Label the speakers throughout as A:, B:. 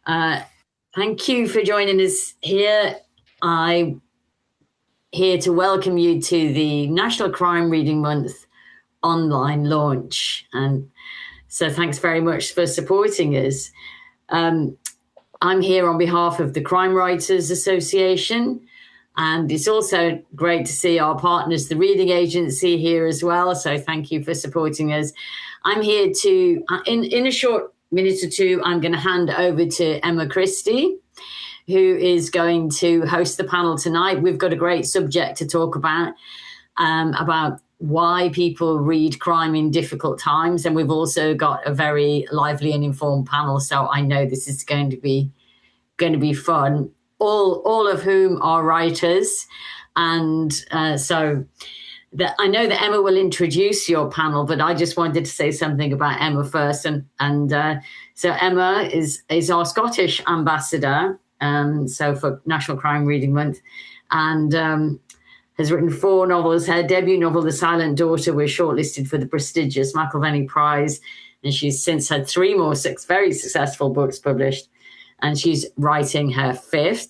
A: Thank you for joining us here. I'm here to welcome you to the National Crime Reading Month online launch. And so thanks very much for supporting us. I'm here on behalf of the Crime Writers Association, and it's also great to see our partners, the Reading Agency, here as well. So thank you for supporting us. I'm here to, in a short minute or two, I'm going to hand over to Emma Christie, who is going to host the panel tonight. We've got a great subject to talk about why people read crime in difficult times. And we've also got a very lively and informed panel. So I know this is going to be fun. All of whom are writers. And so I know that Emma will introduce your panel, but I just wanted to say something about Emma first. So Emma is our Scottish ambassador, so for National Crime Reading Month, and has written 4 novels. Her debut novel, The Silent Daughter, was shortlisted for the prestigious McIlvenney Prize, and she's since had 3 more very successful books published, and she's writing her 5th.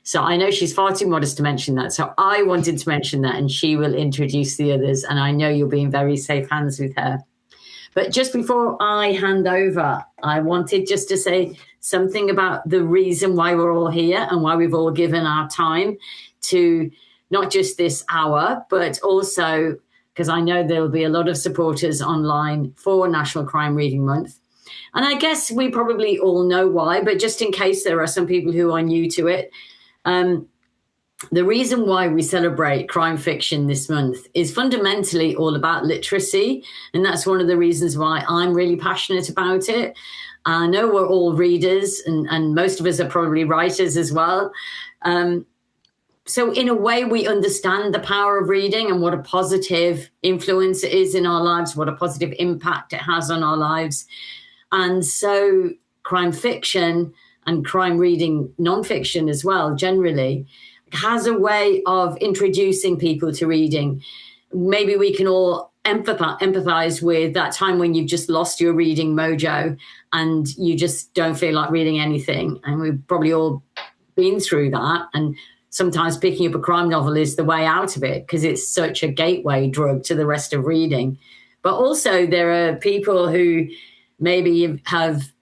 A: So I know she's far too modest to mention that. So I wanted to mention that, and she will introduce the others, and I know you'll be in very safe hands with her. But just before I hand over, I wanted just to say something about the reason why we're all here and why we've all given our time to not just this hour, but also because I know there'll be a lot of supporters online for National Crime Reading Month. And I guess we probably all know why, but just in case there are some people who are new to it, the reason why we celebrate crime fiction this month is fundamentally all about literacy. And that's one of the reasons why I'm really passionate about it. I know we're all readers, and most of us are probably writers as well. So in a way, we understand the power of reading and what a positive influence it is in our lives, what a positive impact it has on our lives. And so crime fiction and crime reading nonfiction as well, generally, has a way of introducing people to reading. Maybe we can all empathize with that time when you've just lost your reading mojo and you just don't feel like reading anything. And we've probably all been through that. And sometimes picking up a crime novel is the way out of it because it's such a gateway drug to the rest of reading. But also there are people who maybe have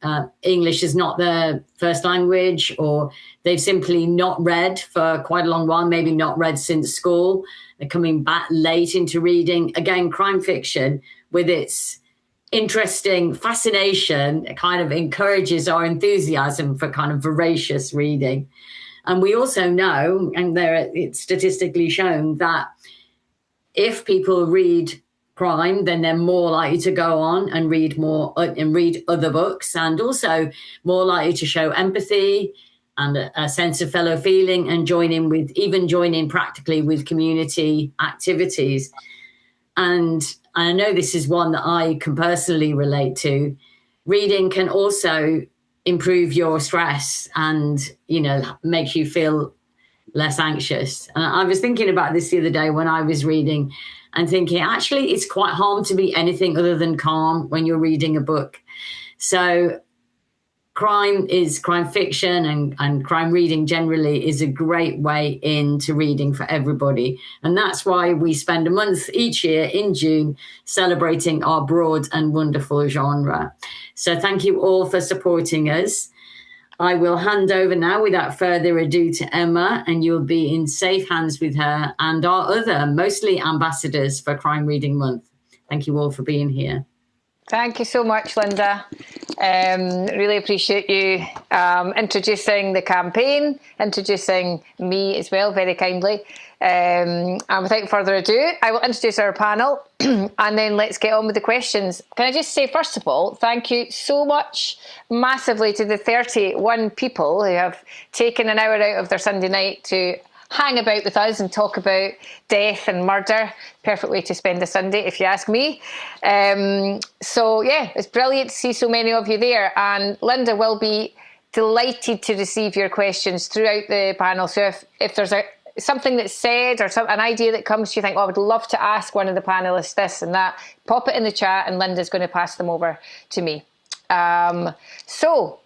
A: English is not their first language, or they've simply not read for quite a long while, maybe not read since school. They're coming back late into reading. Again, crime fiction, with its interesting fascination, it kind of encourages our enthusiasm for kind of voracious reading. And we also know, and it's statistically shown, that if people read crime, then they're more likely to go on and read other books, and also more likely to show empathy and a sense of fellow feeling and join in practically with community activities. And I know this is one that I can personally relate to. Reading can also improve your stress and, makes you feel less anxious. And I was thinking about this the other day when I was reading and thinking, actually, it's quite hard to be anything other than calm when you're reading a book. So crime fiction and crime reading generally is a great way into reading for everybody. And that's why we spend a month each year in June celebrating our broad and wonderful genre. So thank you all for supporting us. I will hand over now without further ado to Emma, and you'll be in safe hands with her and our other, mostly ambassadors for Crime Reading Month. Thank you all for being here.
B: Thank you so much, Linda. Really appreciate you introducing the campaign, introducing me as well, very kindly. And without further ado, I will introduce our panel and then let's get on with the questions. Can I just say, first of all, thank you so much massively to the 31 people who have taken an hour out of their Sunday night to hang about with us and talk about death and murder. Perfect way to spend a Sunday, if you ask me. So yeah, it's brilliant to see so many of you there, and Linda will be delighted to receive your questions throughout the panel. So if there's something that's said or an idea that comes to you, think, I would love to ask one of the panelists this and that, pop it in the chat and Linda's going to pass them over to me. So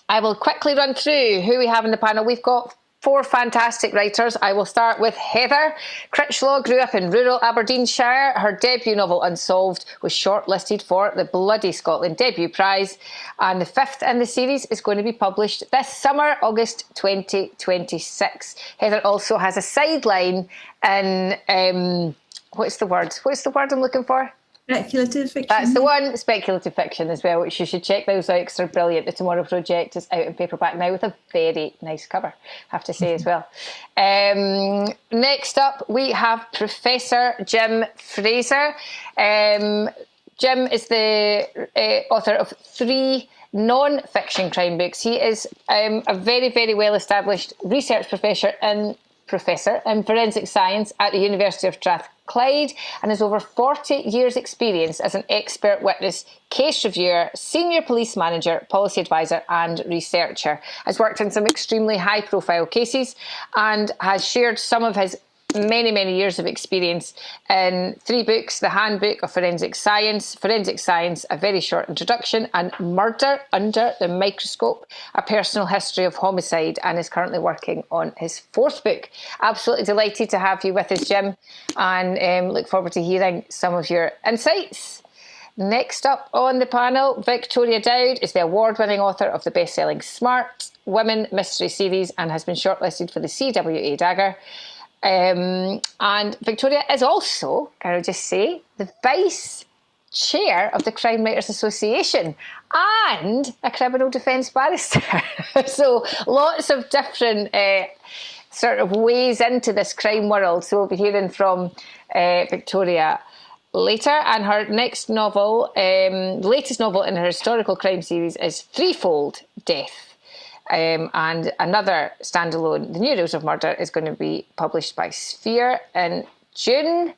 B: I will quickly run through who we have in the panel. We've got 4 fantastic writers. I will start with Heather Critchlaw. Grew up in rural Aberdeenshire. Her debut novel, Unsolved, was shortlisted for the Bloody Scotland Debut Prize, and the 5th in the series is going to be published this summer, August 2026. Heather also has a sideline in, what's the word I'm looking for?
C: Speculative fiction.
B: That's the one, speculative fiction as well, which you should check those out because they're brilliant. The Tomorrow Project is out in paperback now with a very nice cover, I have to say as well. Next up, we have Professor Jim Fraser. Jim is the author of 3 non-fiction crime books. He is a very, very well-established research professor in forensic science at the University of Strathclyde and has over 40 years' experience as an expert witness, case reviewer, senior police manager, policy advisor and researcher. Has worked in some extremely high-profile cases and has shared some of his many, many years of experience in 3 books: The Handbook of Forensic Science, A Very Short Introduction, and Murder Under the Microscope, A Personal History of Homicide, and is currently working on his 4th book. Absolutely delighted to have you with us, Jim, and look forward to hearing some of your insights. Next up on the panel, Victoria Dowd is the award-winning author of the best-selling Smart Women mystery series and has been shortlisted for the CWA Dagger. And Victoria is also, can I just say, the vice chair of the Crime Writers Association and a criminal defence barrister. So lots of different sort of ways into this crime world. So we'll be hearing from Victoria later. And her next novel, the latest novel in her historical crime series, is Threefold Death. And another standalone, The New Rules of Murder, is going to be published by Sphere in June.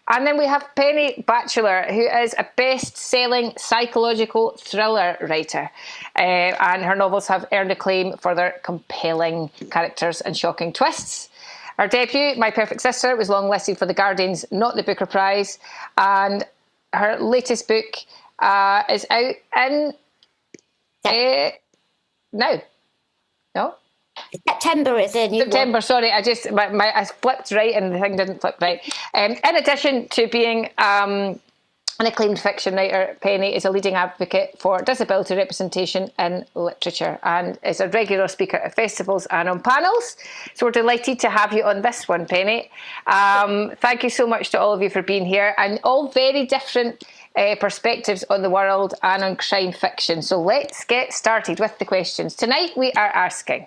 B: And then we have Penny Batchelor, who is a best-selling psychological thriller writer. And her novels have earned acclaim for their compelling characters and shocking twists. Her debut, My Perfect Sister, was long-listed for The Guardian's Not the Booker Prize. And her latest book is out in... now. No?
D: September is a new
B: September,
D: one.
B: sorry, I flipped right and the thing didn't flip right. In addition to being an acclaimed fiction writer, Penny is a leading advocate for disability representation in literature and is a regular speaker at festivals and on panels. So we're delighted to have you on this one, Penny. Thank you so much to all of you for being here, and all very different perspectives on the world and on crime fiction. So let's get started with the questions. Tonight we are asking,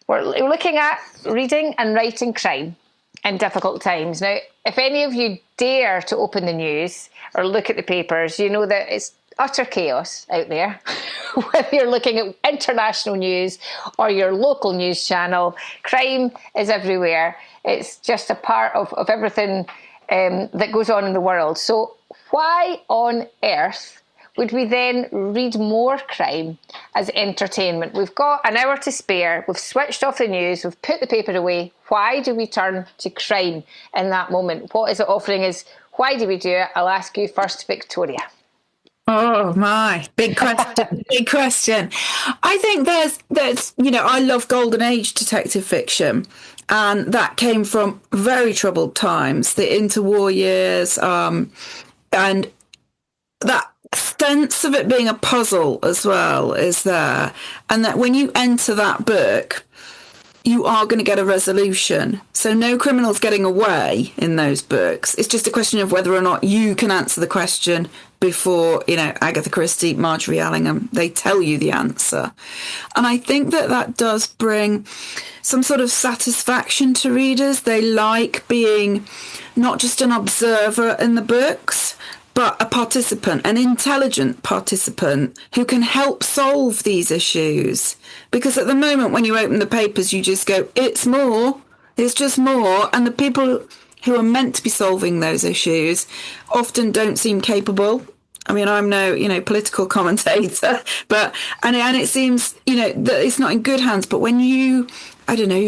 B: we're looking at reading and writing crime in difficult times. Now, if any of you dare to open the news or look at the papers, you know that it's utter chaos out there. Whether you're looking at international news or your local news channel, crime is everywhere. It's just a part of everything that goes on in the world. So why on earth would we then read more crime as entertainment? We've got an hour to spare. We've switched off the news. We've put the paper away. Why do we turn to crime in that moment? What is it offering us? Why do we do it? I'll ask you first, Victoria.
C: Oh my, big question, big question. I think there's, I love Golden Age detective fiction, and that came from very troubled times, the interwar years, and that sense of it being a puzzle as well is there, and that when you enter that book, you are going to get a resolution. So no criminal's getting away in those books. It's just a question of whether or not you can answer the question before, Agatha Christie, Marjorie Allingham, they tell you the answer. And I think that does bring some sort of satisfaction to readers. They like being not just an observer in the books, but a participant, an intelligent participant who can help solve these issues. Because at the moment, when you open the papers, you just go, it's just more. And the people who are meant to be solving those issues often don't seem capable. I mean, I'm no, political commentator, and it seems, that it's not in good hands. But when you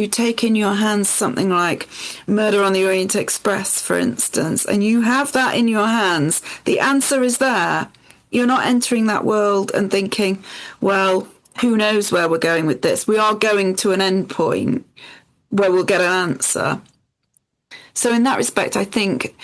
C: take in your hands something like Murder on the Orient Express, for instance, and you have that in your hands, the answer is there. You're not entering that world and thinking, well, who knows where we're going with this. We are going to an end point where we'll get an answer. So in that respect, I think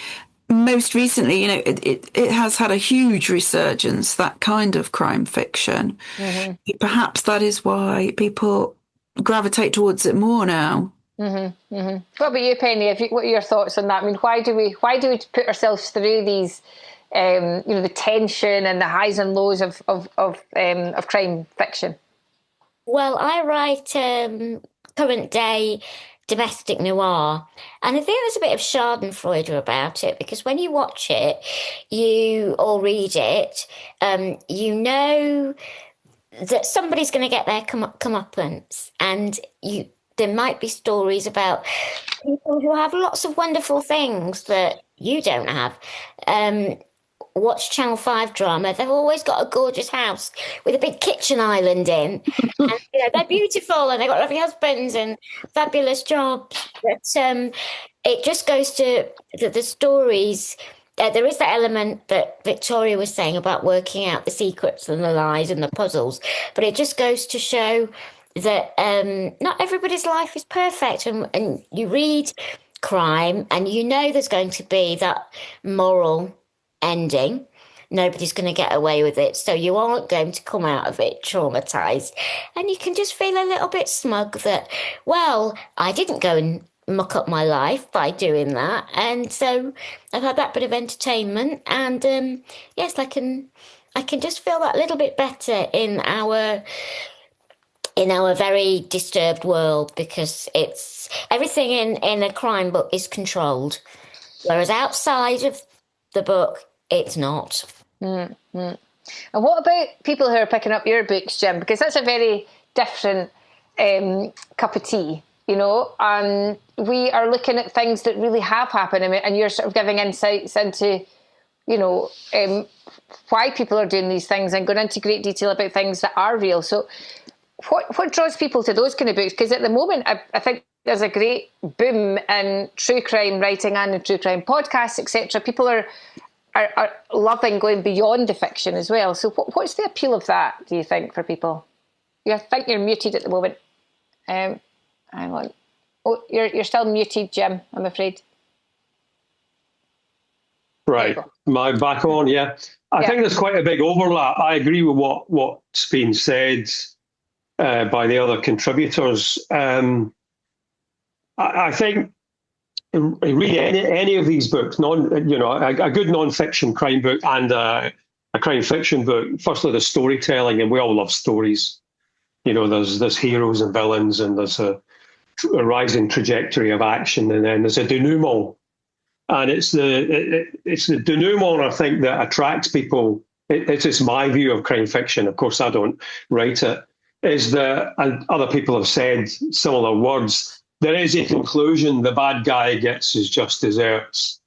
C: most recently, it has had a huge resurgence, that kind of crime fiction. Mm-hmm. Perhaps that is why people gravitate towards it more now.
B: Mm-hmm, mm-hmm. What about you, Penny? What are your thoughts on that? I mean, why do we put ourselves through these, the tension and the highs and lows of crime fiction?
D: Well, I write current day domestic noir, and I think there's a bit of Schadenfreude about it, because when you watch it, or read it, you know that somebody's going to get their comeuppance, and there might be stories about people who have lots of wonderful things that you don't have. Watch Channel 5 drama, they've always got a gorgeous house with a big kitchen island in. And they're beautiful, and they've got lovely husbands and fabulous jobs. But it just goes to the stories. There is that element that Victoria was saying about working out the secrets and the lies and the puzzles. But it just goes to show that not everybody's life is perfect. And you read crime and there's going to be that moral ending. Nobody's going to get away with it, so you aren't going to come out of it traumatized, and you can just feel a little bit smug that, well, I didn't go and muck up my life by doing that, and so I've had that bit of entertainment, and yes, I can just feel that little bit better in our very disturbed world, because it's everything in a crime book is controlled, whereas outside of the book, it's not.
B: Mm-hmm. And what about people who are picking up your books, Jim? Because that's a very different cup of tea, and we are looking at things that really have happened, and you're sort of giving insights into, why people are doing these things, and going into great detail about things that are real. So what draws people to those kind of books? Because at the moment, I think there's a great boom in true crime writing and in true crime podcasts, etc. People are loving going beyond the fiction as well. So what's the appeal of that, do you think, for people? I think you're muted at the moment. Hang on. Oh, you're still muted, Jim, I'm afraid.
E: Right. Am I back on? Yeah. I think there's quite a big overlap. I agree with what's been said by the other contributors. I think read any of these books, a good non-fiction crime book and a crime fiction book. Firstly, the storytelling, and we all love stories. There's heroes and villains, and there's a rising trajectory of action, and then there's a denouement. And it's the denouement, I think, that attracts people. It's just my view of crime fiction. Of course, I don't write it. Is that, and other people have said similar words, there is a conclusion. The bad guy gets his just desserts.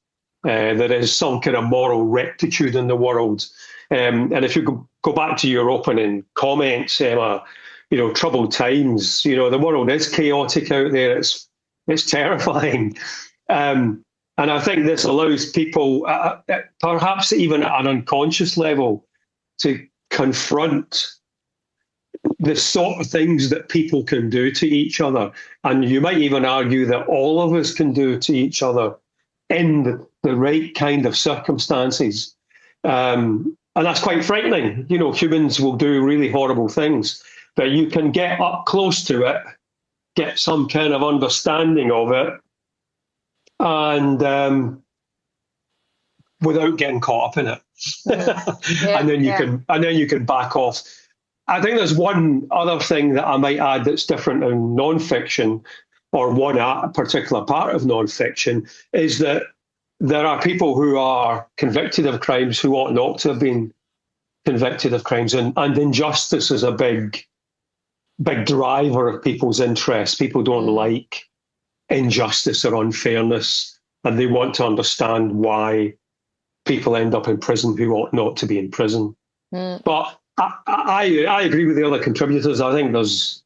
E: There is some kind of moral rectitude in the world. And if you go back to your opening comments, Emma, troubled times. The world is chaotic out there. It's terrifying. And I think this allows people, perhaps even at an unconscious level, to confront the sort of things that people can do to each other. And you might even argue that all of us can do to each other in the right kind of circumstances. And that's quite frightening. Humans will do really horrible things, but you can get up close to it, get some kind of understanding of it, and without getting caught up in it. And then you can back off. I think there's one other thing that I might add that's different in non-fiction, or one particular part of non-fiction, is that there are people who are convicted of crimes who ought not to have been convicted of crimes, and injustice is a big driver of people's interests. People don't like injustice or unfairness, and they want to understand why people end up in prison who ought not to be in prison. But I agree with the other contributors. I think there's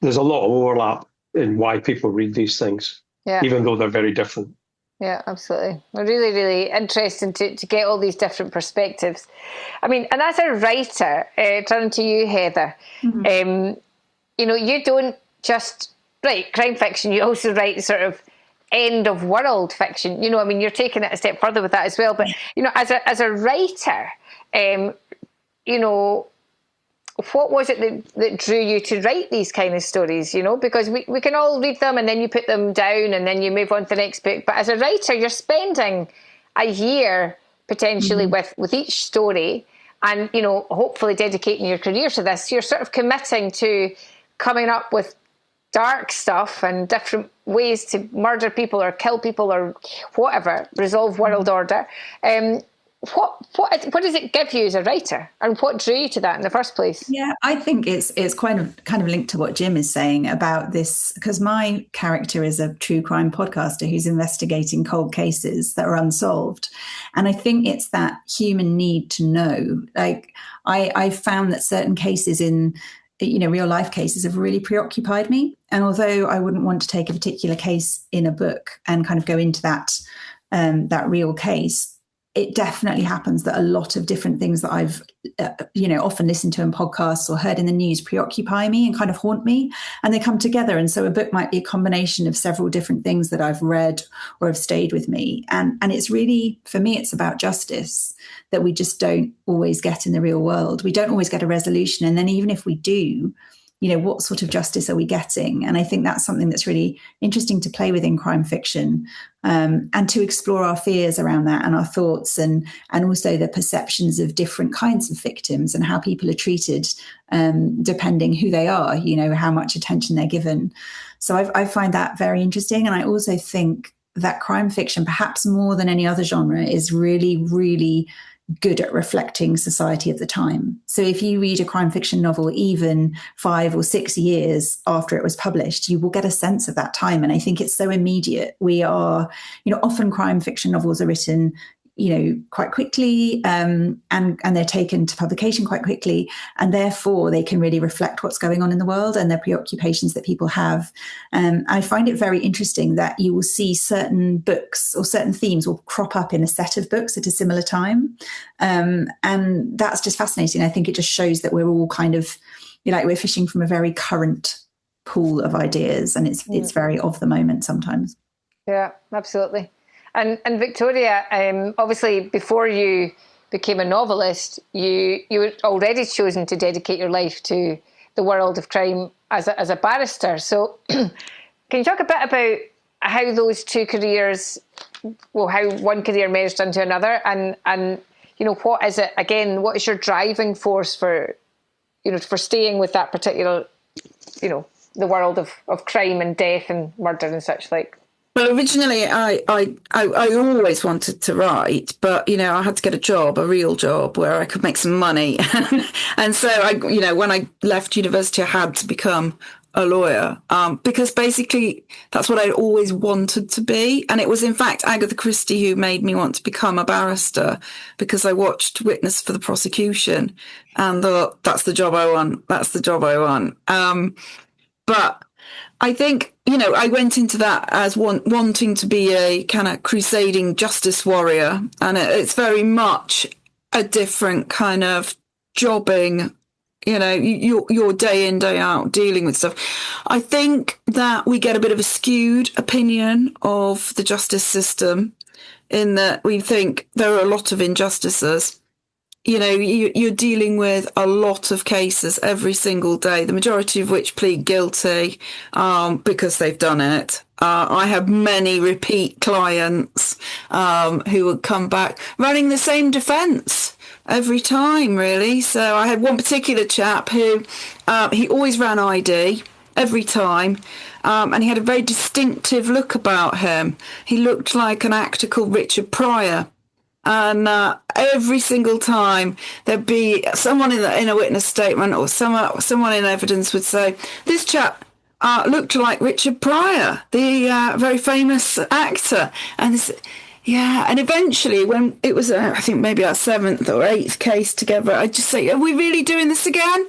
E: a lot of overlap in why people read these things, even though they're very different.
B: Yeah, absolutely. Really, really interesting to get all these different perspectives. I mean, and as a writer, turning to you, Heather, you don't just write crime fiction, you also write sort of end of world fiction. I mean, you're taking it a step further with that as well. But, as a writer, what was it that drew you to write these kind of stories, because we can all read them and then you put them down and then you move on to the next book. But as a writer, you're spending a year potentially with each story and, hopefully dedicating your career to this. You're sort of committing to coming up with dark stuff and different ways to murder people or kill people or whatever, resolve world order. What does it give you as a writer, and what drew you to that in the first place?
F: Yeah, I think it's kind of linked to what Jim is saying about this, because my character is a true crime podcaster who's investigating cold cases that are unsolved, and I think it's that human need to know. Like I found that certain cases in real life cases have really preoccupied me, and although I wouldn't want to take a particular case in a book and kind of go into that real case, it definitely happens that a lot of different things that I've, often listened to in podcasts or heard in the news preoccupy me and kind of haunt me, and they come together. And so a book might be a combination of several different things that I've read or have stayed with me. And it's really, for me, it's about justice that we just don't always get in the real world. We don't always get a resolution. And then even if we do, what sort of justice are we getting? And I think that's something that's really interesting to play with in crime fiction, and to explore our fears around that and our thoughts, and also the perceptions of different kinds of victims and how people are treated, depending who they are, how much attention they're given. So I find that very interesting. And I also think that crime fiction, perhaps more than any other genre, is really, really good at reflecting society of the time. So if you read a crime fiction novel, even 5 or 6 years after it was published, you will get a sense of that time. And I think it's so immediate. We are, often crime fiction novels are written, quite quickly, and they're taken to publication quite quickly. And therefore they can really reflect what's going on in the world and the preoccupations that people have. I find it very interesting that you will see certain books or certain themes will crop up in a set of books at a similar time. And that's just fascinating. I think it just shows that we're all kind of, we're fishing from a very current pool of ideas, and it's very of the moment sometimes.
B: Yeah, absolutely. And Victoria, obviously, before you became a novelist, you were already chosen to dedicate your life to the world of crime as a barrister. So, can you talk a bit about how those two careers, how one career merged into another, and what is it again? What is your driving force for staying with that particular, the world of crime and death and murder and such like?
C: Well, originally I always wanted to write, but, I had to get a real job where I could make some money. And so when I left university, I had to become a lawyer, because basically that's what I always wanted to be. And it was in fact Agatha Christie who made me want to become a barrister, because I watched Witness for the Prosecution and thought, that's the job I want. That's the job I want. But I think, I went into that as wanting to be a kind of crusading justice warrior. And it's very much a different kind of jobbing, you're day in, day out dealing with stuff. I think that we get a bit of a skewed opinion of the justice system, in that we think there are a lot of injustices. You're dealing with a lot of cases every single day, the majority of which plead guilty because they've done it. I have many repeat clients who would come back running the same defence every time, really. So I had one particular chap who he always ran ID every time. And he had a very distinctive look about him. He looked like an actor called Richard Pryor. And every single time there'd be someone in a witness statement or someone in evidence would say, this chap looked like Richard Pryor, the very famous actor. And and eventually when it was, I think maybe our 7th or 8th case together, I'd just say, are we really doing this again?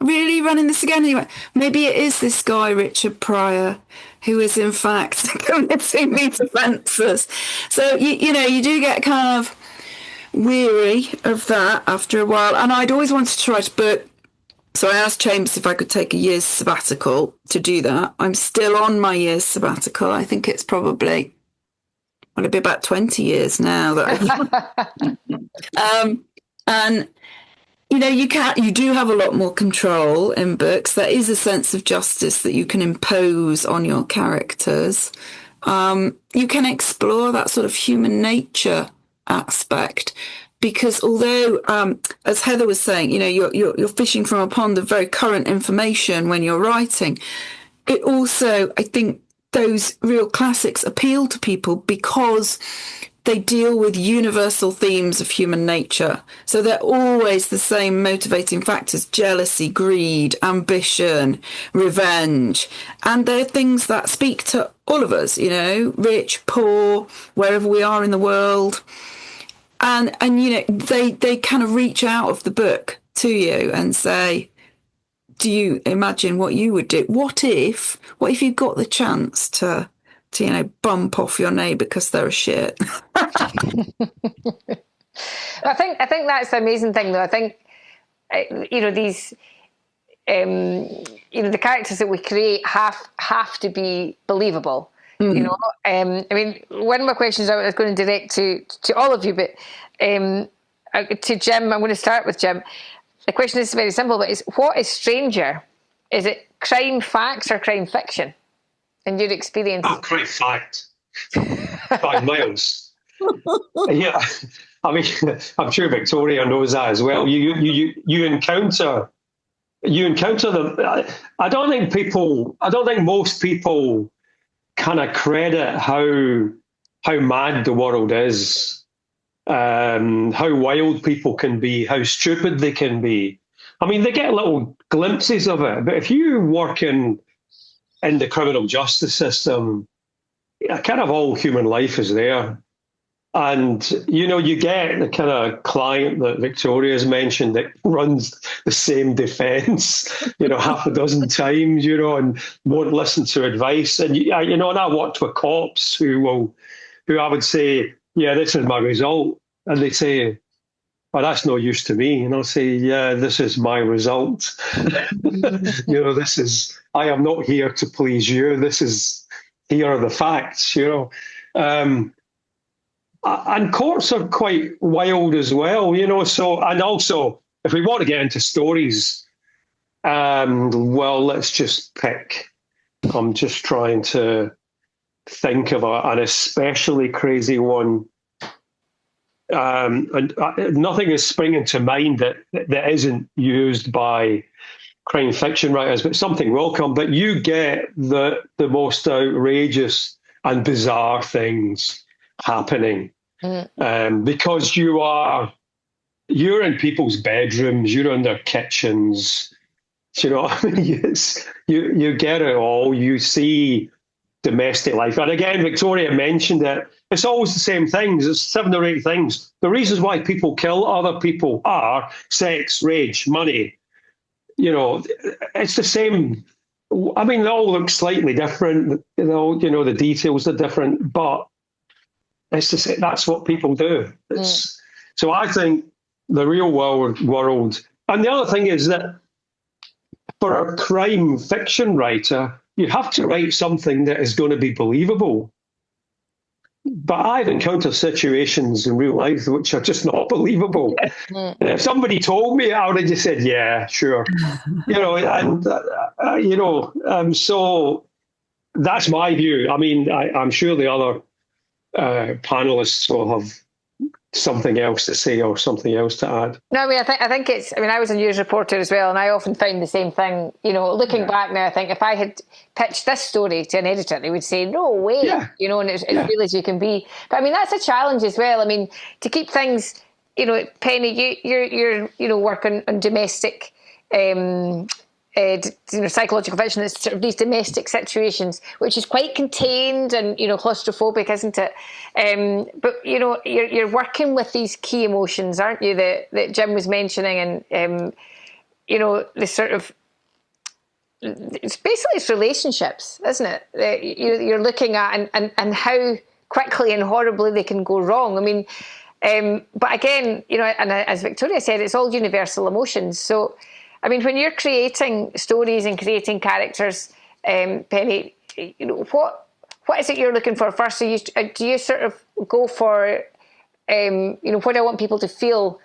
C: really running this again? And he went, maybe it is this guy, Richard Pryor, who is in fact committing these offences. So, you do get kind of weary of that after a while. And I'd always wanted to write a book. So I asked Chambers if I could take a year's sabbatical to do that. I'm still on my year's sabbatical. I think it's probably, it'll be about 20 years now. And, you do have a lot more control in books. There is a sense of justice that you can impose on your characters. You can explore that sort of human nature aspect. Because although, as Heather was saying, you're fishing from a pond of very current information when you're writing, it also, I think, those real classics appeal to people because they deal with universal themes of human nature. So they're always the same motivating factors: jealousy, greed, ambition, revenge. And they're things that speak to all of us, rich, poor, wherever we are in the world. And they kind of reach out of the book to you and say, do you imagine what you would do? What if you got the chance to bump off your neighbour because they're a shit?
B: I think that's the amazing thing, though. I think, these, the characters that we create have to be believable. Mm-hmm. One of my questions I was going to direct to all of you, but to Jim, I'm going to start with Jim. The question is very simple, but what is stranger? Is it crime facts or crime fiction? In your experience?
E: Oh, crime fact. 5 miles. Yeah, I'm sure Victoria knows that as well. You encounter them. I don't think most people kind of credit how mad the world is, how wild people can be, how stupid they can be. I mean, they get little glimpses of it, but if you work in the criminal justice system, kind of all human life is there. And, you get the kind of client that Victoria's mentioned that runs the same defence, half a dozen times, and won't listen to advice. And, and I worked with cops who I would say, yeah, this is my result. And they say, oh, that's no use to me. And I'll say, yeah, this is my result. I am not here to please you. Here are the facts, And courts are quite wild as well, So, and also, if we want to get into stories, let's just pick. I'm just trying to think of an especially crazy one. And nothing is springing to mind that isn't used by crime fiction writers, but something will come. But you get the most outrageous and bizarre things happening. Because you're in people's bedrooms, you're in their kitchens. You know what I mean? You get it all. You see domestic life. And again, Victoria mentioned it. It's always the same things. It's 7 or 8 things. The reasons why people kill other people are sex, rage, money. It's the same. I mean, they all look slightly different. The details are different, but it's to say that's what people do. So I think the real world, and the other thing is that for a crime fiction writer, you have to write something that is going to be believable. But I've encountered situations in real life which are just not believable. If somebody told me, I would have just said, yeah, sure. So that's my view. I mean, I'm sure the other panelists will have something else to say or something else to add.
B: No, I think it's. I was a news reporter as well, and I often find the same thing. Looking back now, I think if I had pitched this story to an editor, they would say, "No way," and it's as real as you can be. But that's a challenge as well. To keep things, Penny, you're working on domestic. Psychological fiction is sort of these domestic situations, which is quite contained and claustrophobic, isn't it? But you're working with these key emotions, aren't you? That Jim was mentioning, and the sort of, it's relationships, isn't it? That you're looking at and how quickly and horribly they can go wrong. I mean, but again, and as Victoria said, it's all universal emotions. So, I mean, when you're creating stories and creating characters, Penny, what is it you're looking for first? Do you sort of go for, what do I want people to feel?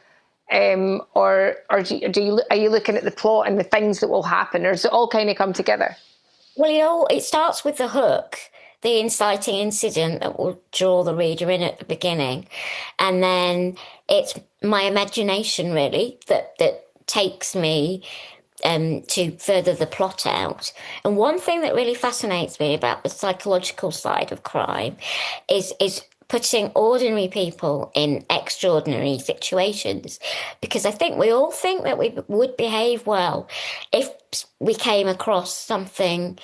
B: Or are you looking at the plot and the things that will happen, or does it all kind of come together?
D: Well, it starts with the hook, the inciting incident that will draw the reader in at the beginning, and then it's my imagination really that takes me to further the plot out. And one thing that really fascinates me about the psychological side of crime is putting ordinary people in extraordinary situations, because I think we all think that we would behave well if we came across something,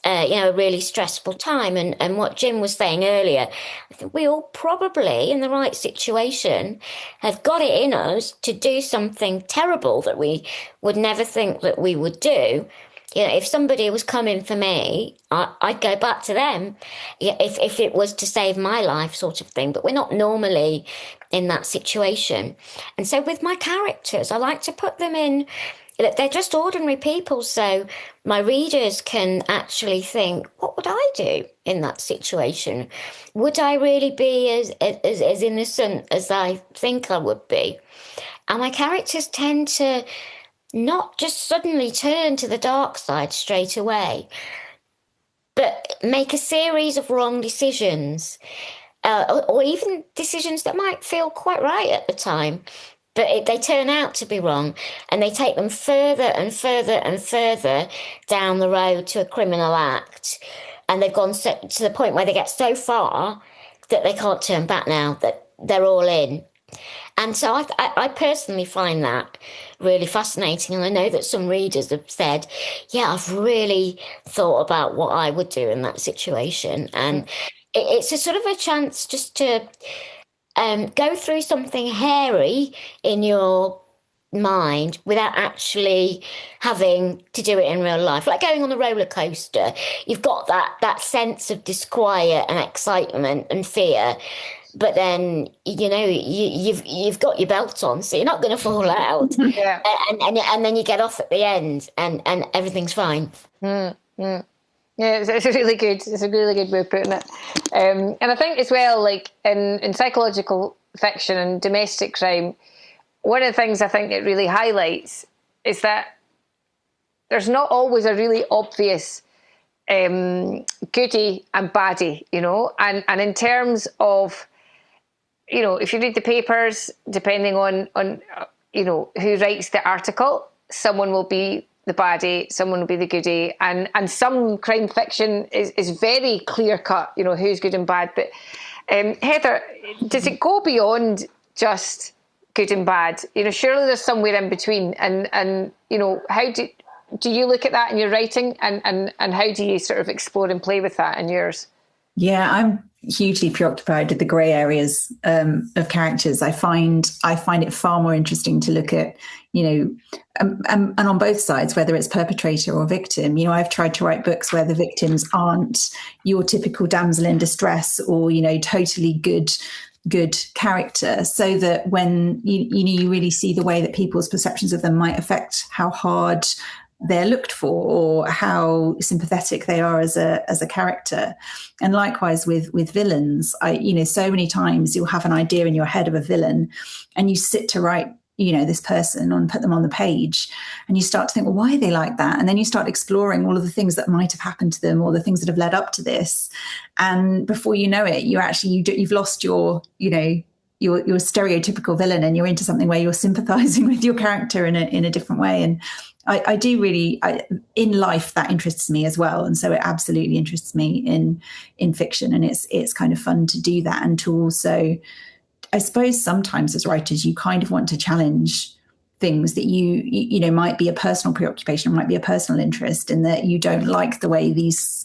D: a really stressful time. And what Jim was saying earlier, I think we all probably, in the right situation, have got it in us to do something terrible that we would never think that we would do. If somebody was coming for me, I'd go back to them if it was to save my life, sort of thing. But we're not normally in that situation. And so with my characters, I like to put them in, they're just ordinary people. So my readers can actually think, what would I do in that situation? Would I really be as innocent as I think I would be? And my characters tend to not just suddenly turn to the dark side straight away, but make a series of wrong decisions, or even decisions that might feel quite right at the time, but they turn out to be wrong, and they take them further and further and further down the road to a criminal act. And they've gone to the point where they get so far that they can't turn back now, that they're all in. And so I personally find that really fascinating. And I know that some readers have said, yeah, I've really thought about what I would do in that situation. And it's a sort of a chance just to go through something hairy in your mind without actually having to do it in real life. Like going on the roller coaster, you've got that sense of disquiet and excitement and fear. But then, you've got your belt on, so you're not going to fall out.
B: Yeah.
D: And then you get off at the end, and everything's fine.
B: Yeah, it's a really good way of putting it. And I think as well, like in psychological fiction and domestic crime, one of the things I think it really highlights is that there's not always a really obvious goodie and baddie, and in terms of, if you read the papers, depending on who writes the article, someone will be the baddie, someone will be the goodie, and some crime fiction is very clear cut, who's good and bad. But Heather, does it go beyond just good and bad? Surely there's somewhere in between, and how do you look at that in your writing, and how do you sort of explore and play with that in yours?
F: Yeah, I'm hugely preoccupied with the grey areas of characters. I find it far more interesting to look at, and on both sides, whether it's perpetrator or victim. I've tried to write books where the victims aren't your typical damsel in distress or, totally good character, so that when you really see the way that people's perceptions of them might affect how hard they're looked for or how sympathetic they are as a character. And likewise with villains, so many times you'll have an idea in your head of a villain and you sit to write, this person and put them on the page, and you start to think, well, why are they like that? And then you start exploring all of the things that might have happened to them or the things that have led up to this. And before you know it, you've lost your stereotypical villain, and you're into something where you're sympathizing with your character in a different way. And I do really, in life, that interests me as well. And so it absolutely interests me in fiction. And it's kind of fun to do that. And to also, I suppose sometimes as writers, you kind of want to challenge things that you might be a personal preoccupation, might be a personal interest, in that you don't like the way these,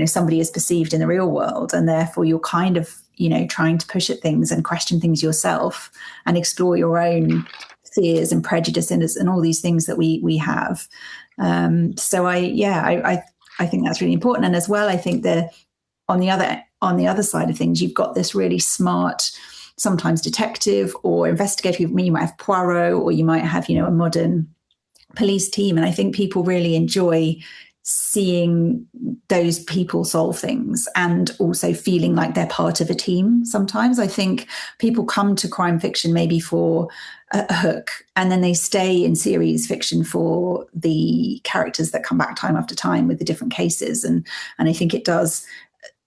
F: somebody is perceived in the real world. And therefore you're kind of, trying to push at things and question things yourself and explore your own fears and prejudices and all these things that we have. So I think that's really important. And as well, I think on the other side of things, you've got this really smart, sometimes detective or investigator. You might have Poirot, or you might have, a modern police team. And I think people really enjoy seeing those people solve things and also feeling like they're part of a team. Sometimes I think people come to crime fiction maybe for a hook, and then they stay in series fiction for the characters that come back time after time with the different cases. And I think it does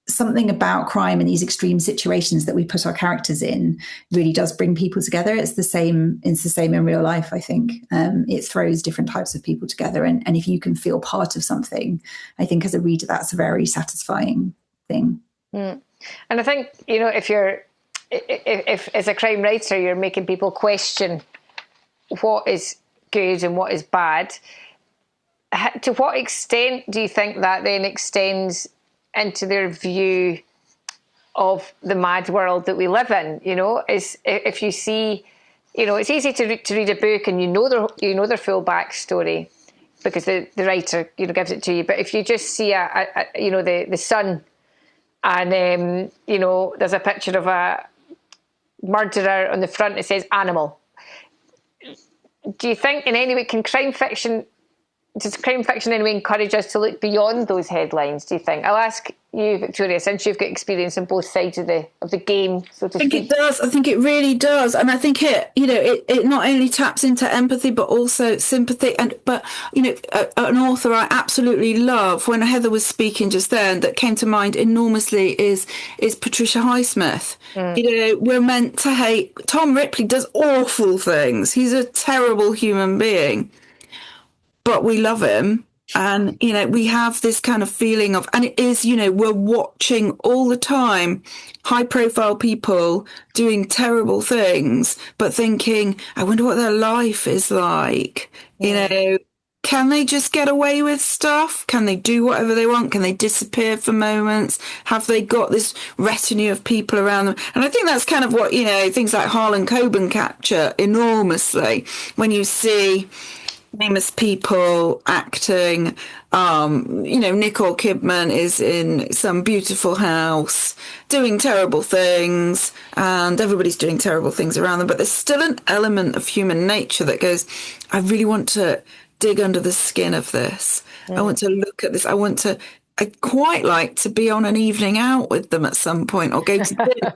F: something about crime and these extreme situations that we put our characters in really does bring people together. It's the same in real life, I think. It throws different types of people together. And if you can feel part of something, I think as a reader, that's a very satisfying thing.
B: And I think, if as a crime writer, you're making people question what is good and what is bad, to what extent do you think that then extends into their view of the mad world that we live in? Is if you see, it's easy to read a book and their full backstory because the writer gives it to you. But if you just see the sun, and there's a picture of a murderer on the front, it says animal. Do you think in any way does crime fiction in any way encourage us to look beyond those headlines, do you think? I'll ask you, Victoria, since you've got experience on both sides of the game, so to speak.
C: I think it does. I think it really does. And I think it not only taps into empathy, but also sympathy. But an author I absolutely love, when Heather was speaking just then, that came to mind enormously is Patricia Highsmith. We're meant to hate. Tom Ripley does awful things. He's a terrible human being. But we love him, and, we have this kind of feeling of, and it is, we're watching all the time high-profile people doing terrible things, but thinking, I wonder what their life is like. Can they just get away with stuff? Can they do whatever they want? Can they disappear for moments? Have they got this retinue of people around them? And I think that's kind of what, things like Harlan Coben capture enormously when you see famous people acting. Nicole Kidman is in some beautiful house doing terrible things, and everybody's doing terrible things around them, but there's still an element of human nature that goes, I really want to dig under the skin of this. I want to look at this. I'd quite like to be on an evening out with them at some point, or go to dinner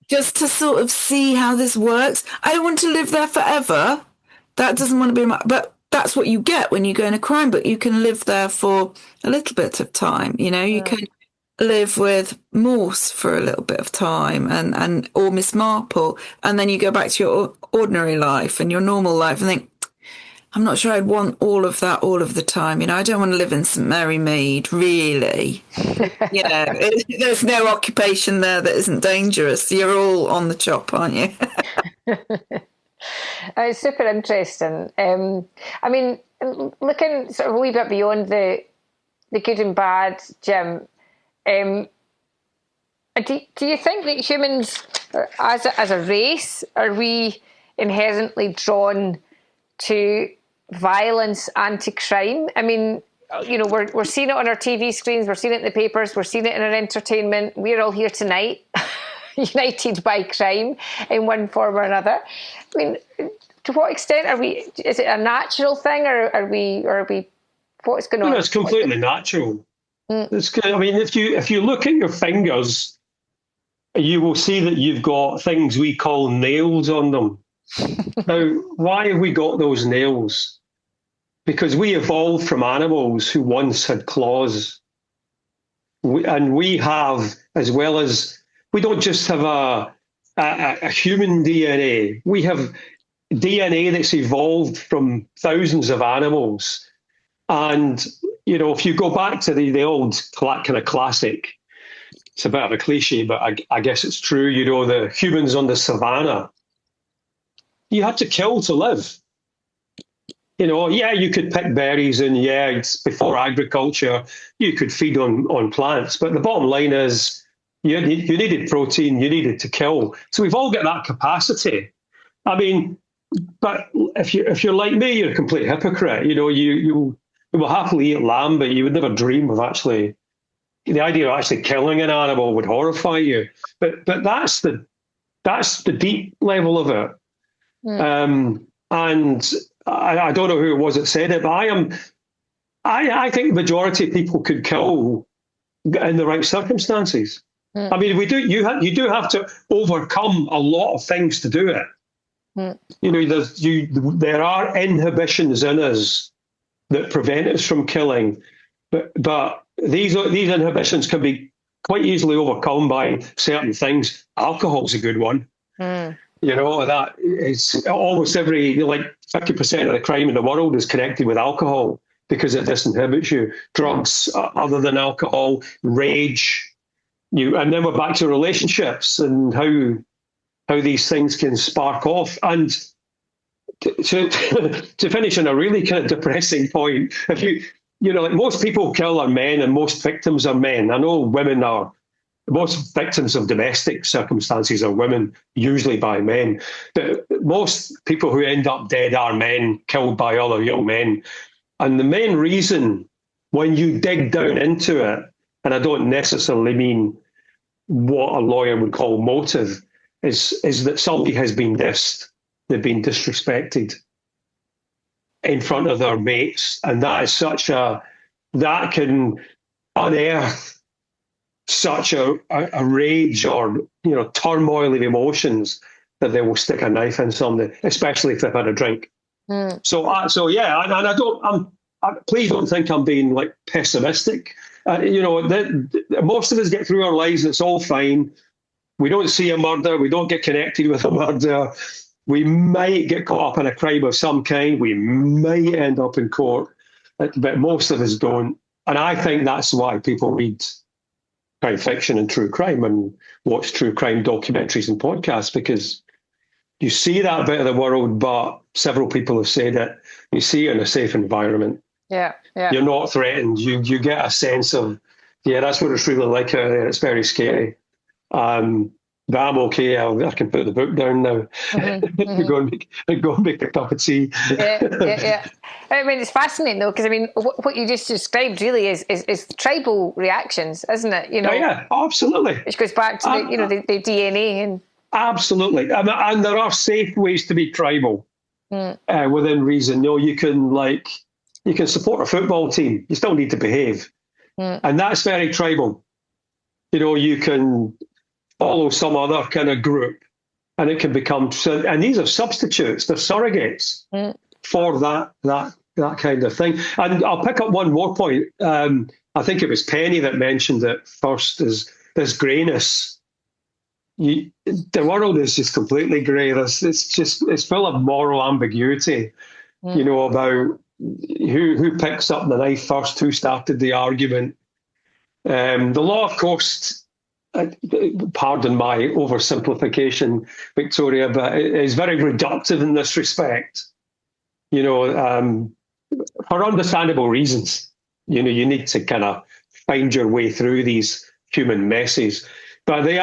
C: just to sort of see how this works. I don't want to live there forever. That doesn't want to be but that's what you get when you go in a crime book. You can live there for a little bit of time. You can live with Morse for a little bit of time, or Miss Marple, and then you go back to your ordinary life and your normal life and think, I'm not sure I'd want all of that all of the time. I don't want to live in St Mary Mead, really. There's no occupation there that isn't dangerous. You're all on the chop, aren't you?
B: It's super interesting. Looking sort of a wee bit beyond the good and bad, Jim, do you think that humans, as a race, are we inherently drawn to violence and to crime? We're seeing it on our TV screens, we're seeing it in the papers, we're seeing it in our entertainment. We're all here tonight, united by crime in one form or another. To what extent are we? Is it a natural thing, or are we? What's going on?
E: No, it's completely natural. It's good. If you look at your fingers, you will see that you've got things we call nails on them. Now, why have we got those nails? Because we evolved from animals who once had claws, and we have, as well as, we don't just have a human DNA. We have DNA that's evolved from thousands of animals. And, if you go back to the old kind of classic, it's a bit of a cliche, but I guess it's true, the humans on the savannah, you had to kill to live. You could pick berries, and it's before agriculture, you could feed on plants. But the bottom line is, you needed protein, you needed to kill. So we've all got that capacity. but if you're like me, you're a complete hypocrite. You will happily eat lamb, but you would never dream of actually. The idea of actually killing an animal would horrify you. But that's the deep level of it. And I don't know who it was that said it, but I think the majority of people could kill in the right circumstances. I mean, you do have to overcome a lot of things to do it. There are inhibitions in us that prevent us from killing, but these inhibitions can be quite easily overcome by certain things. Alcohol's a good one. That is almost like 50% of the crime in the world is connected with alcohol because it disinhibits you. Drugs, other than alcohol, rage. And then we're back to relationships and how these things can spark off. And to finish on a really kind of depressing point, if like most people kill are men and most victims are men. I know most victims of domestic circumstances are women, usually by men. But most people who end up dead are men killed by other young men. And the main reason, when you dig down into it, and I don't necessarily mean what a lawyer would call motive, is that somebody has been dissed, they've been disrespected in front of their mates, and that can unearth such a rage or turmoil of emotions that they will stick a knife in somebody, especially if they've had a drink. So yeah, and please don't think I'm being like pessimistic. Most of us get through our lives, it's all fine. We don't see a murder, we don't get connected with a murder. We might get caught up in a crime of some kind, we might end up in court, but most of us don't. And I think that's why people read crime fiction and true crime and watch true crime documentaries and podcasts, because you see that bit of the world, but several people have said it, you see it in a safe environment.
B: Yeah.
E: You're not threatened. You get a sense of, that's what it's really like out there. It's very scary. But I'm okay. I can put the book down now. Go and make a cup of tea.
B: Yeah. I mean, it's fascinating though, because I mean, what you just described really is tribal reactions, isn't it?
E: Oh, yeah, absolutely.
B: Which goes back to the DNA and.
E: Absolutely, and there are safe ways to be tribal within reason. You can support a football team. You still need to behave, and that's very tribal. You can follow some other kind of group, and it can become. And these are substitutes. They're surrogates for that kind of thing. And I'll pick up one more point. I think it was Penny that mentioned it first. Is this greyness? The world is just completely grey. It's full of moral ambiguity. About who picks up the knife first, who started the argument. The law, of course, pardon my oversimplification, Victoria, but it is very reductive in this respect. For understandable reasons. You need to kind of find your way through these human messes, but they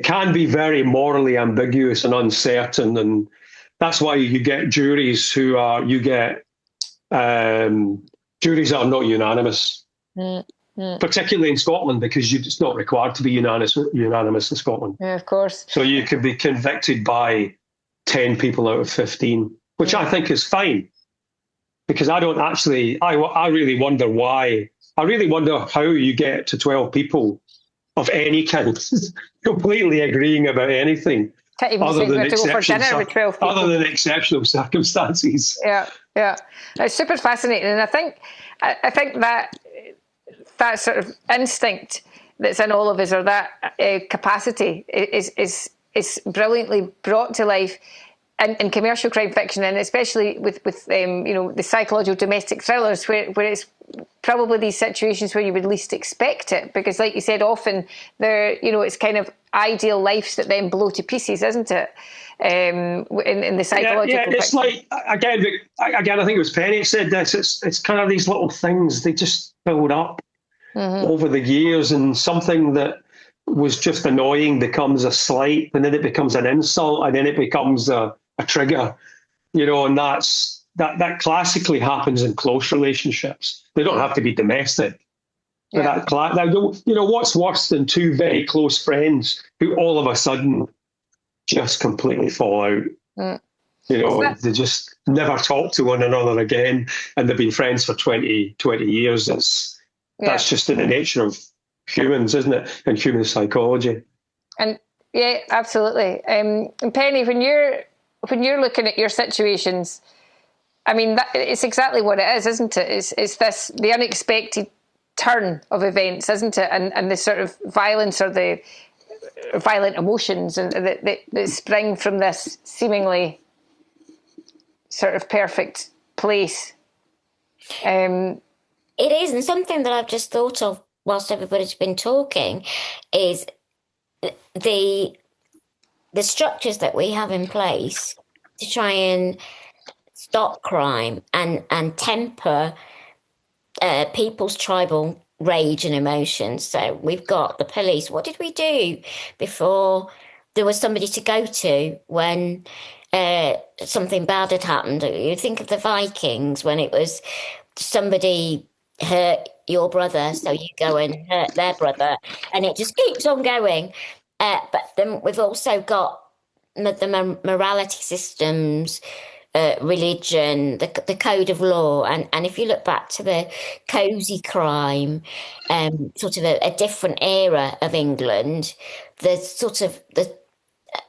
E: can be very morally ambiguous and uncertain, and that's why you get juries juries that are not unanimous, particularly in Scotland, because it's not required to be unanimous in Scotland.
B: Yeah, of course. So
E: you could be convicted by 10 people out of 15, which I think is fine, because I really wonder why. I really wonder how you get to 12 people of any kind completely agreeing about anything other than exceptional circumstances.
B: Yeah. It's super fascinating, and I think that sort of instinct that's in all of us, or that capacity, is brilliantly brought to life in commercial crime fiction, and especially with the psychological domestic thrillers, where it's probably these situations where you would least expect it, because, like you said, often it's kind of ideal lives that then blow to pieces, isn't it? In the psychological.
E: It's like again. I think it was Penny that said this. It's kind of these little things, they just build up over the years, and something that was just annoying becomes a slight, and then it becomes an insult, and then it becomes a trigger, and that classically happens in close relationships. They don't have to be domestic.
B: Yeah.
E: What's worse than two very close friends who all of a sudden just completely fall out? They just never talk to one another again, and they've been friends for 20 years. That's just in the nature of humans, isn't it? And human psychology. And
B: yeah, absolutely. And Penny, when you're looking at your situations, I mean, it's exactly what it is, isn't it? It's this, the unexpected turn of events, isn't it? And the sort of violence or the violent emotions and that spring from this seemingly sort of perfect place.
D: It is, and something that I've just thought of whilst everybody's been talking is the structures that we have in place to try and stop crime and temper people's tribal rage and emotions. So we've got the police. What did we do before there was somebody to go to when something bad had happened? You think of the Vikings when it was somebody hurt your brother, so you go and hurt their brother, and it just keeps on going. But then we've also got the morality systems, religion, the code of law, and if you look back to the cosy crime, sort of a different era of England, there's sort of the